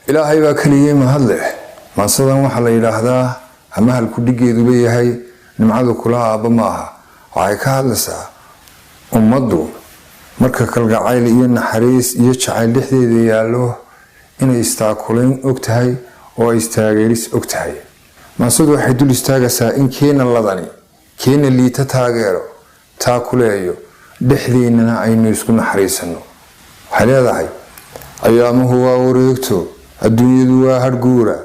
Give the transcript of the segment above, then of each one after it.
ilaahay baa kaliya mahad leh maasadan waxa la yiraahdaa ama halku dhigeedu leeyahay nimcadu kula aaba maaha waxay ka hadlaysaa ummadu marka kalgacayl iyo naxariis iyo jacayl dhexdeeda yaalo inay istaakuleen ogtahay oo istaageeris ogtahay maasadu waxay dul istaagaysaa in keena ladani keena liita taageero taakuleeyo dhexdeena aynu isku naxariisano waxay leedahay ayaamuhu waa wareegto adduunyadu waa harguura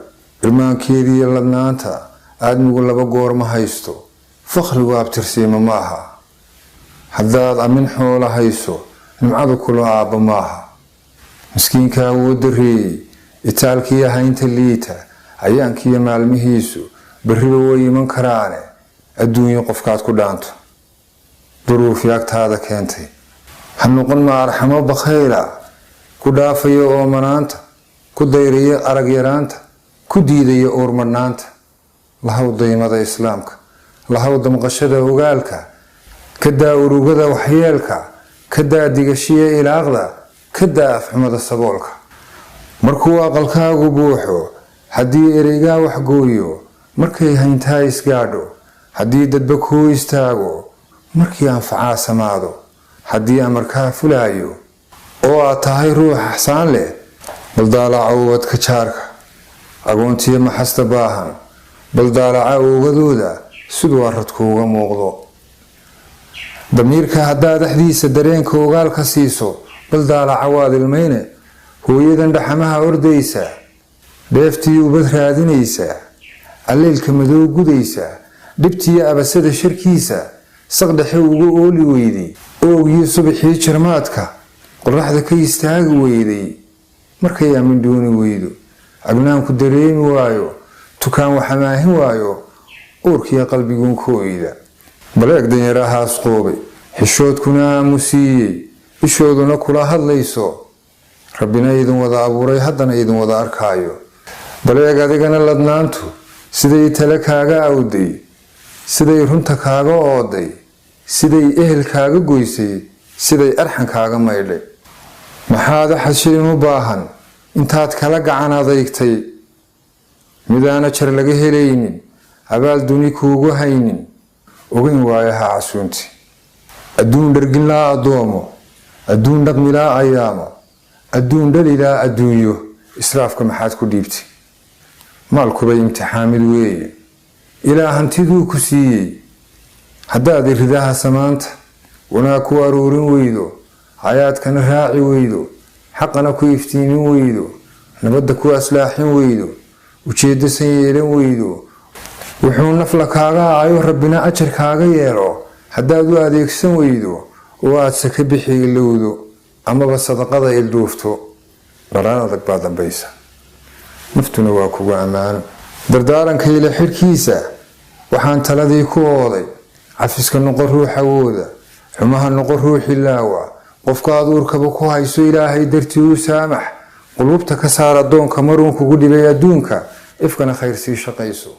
irmaankeedii iyo ladnaanta aadmigu laba goor ma haysto faqrigu abtirsiima maaha haddaad amin xoola hayso nimcadu kula aaba maaha miskiinka awood dareeyey itaalkiiyo haynta liita ayaankiiyo maalmihiisu berriba way iman karaane adduunyo qofkaad ku dhaanto duruuf yaagtaada keentay ha noqon ma arxamo bakhayla ku dhaafayo oomanaanta ku dayrayo arag yaraanta ku diidayo uurmadhnaanta lahaw daymada islaamka lahaw damqashada ogaalka ka daa urugada waxyeelka ka daa digashiya ilaaqda ka daa afxumada saboolka markuu aqalkaagu buuxo haddii ereygaa waxgooyo markay hayntaa isgaadho haddii dadba kuu istaago markii anfacaa samaado haddii amarkaa fulaayo oo aad tahay ruux axsaan leh baldaalaca ubadka jaarka agoontiyo maxasta baahan baldaalaca ogadooda siduu aradkuuga muuqdo damiirka haddaad dhexdiisa dareenka ogaal ka siiso baldaalaca waad ilmayne hooyadan dhaxamaha ordaysa dheeftii ubad raadinaysa alleylka madow gudaysa dhibtiyo abasada sharkiisa saqdhexe ugu ooli weyday oogii subaxii jarmaadka qoraxda ka istaagi weyday markay amin dooni weydo agnaanku dareemi waayo tukaan waxamaahin waayo uurkiyo qalbiguun ka oyda baleeg danyarahaas qoobay xishoodkuna aamusiiyey ishooduna kula hadlayso rabbina idin wada abuuray haddana idin wada arkaayo baleeg adigana ladnaantu siday tale kaaga awday siday runta kaaga ooday siday ehel kaaga goysay siday arxan kaaga maydhay maxaad xashilin u baahan intaad kala gacan adeegtay midaana jar laga helaynin abaal duni kuugu haynin ogeyn waayaha casuunti adduun dharginlaa addoomo adduun dhaqmilaa ayaamo adduun dhalilaa adduunyo israafka maxaad ku dhiibtay maalkubay imtixaamid weeye ilaa hantiduu ku siiyey haddaad iridaha samaanta wanaag ku aruurin weydo hayaadkana raaci weydo xaqana ku iftiimin weydo nabadda ku aslaaxin weydo ujeeddo san yeelan weydo wuxuu nafla kaaga aayo rabbina ajar kaaga yeelo haddaad u adeegsan weydo oo aad saka bixi ilowdo amaba sadaqada ilduufto dharaan adag baa dambaysa naftuna waa kugu ammaano dardaaranka ila xirkiisa waxaan taladii ku ooday cafiska noqon ruux awooda xumaha noqon ruuxi laawa qofkaad uurkaba ku hayso ilaahay dartii u saamax qulubta ka saar addoonka maruun kugu dhibay adduunka ifkana khayr sii shaqayso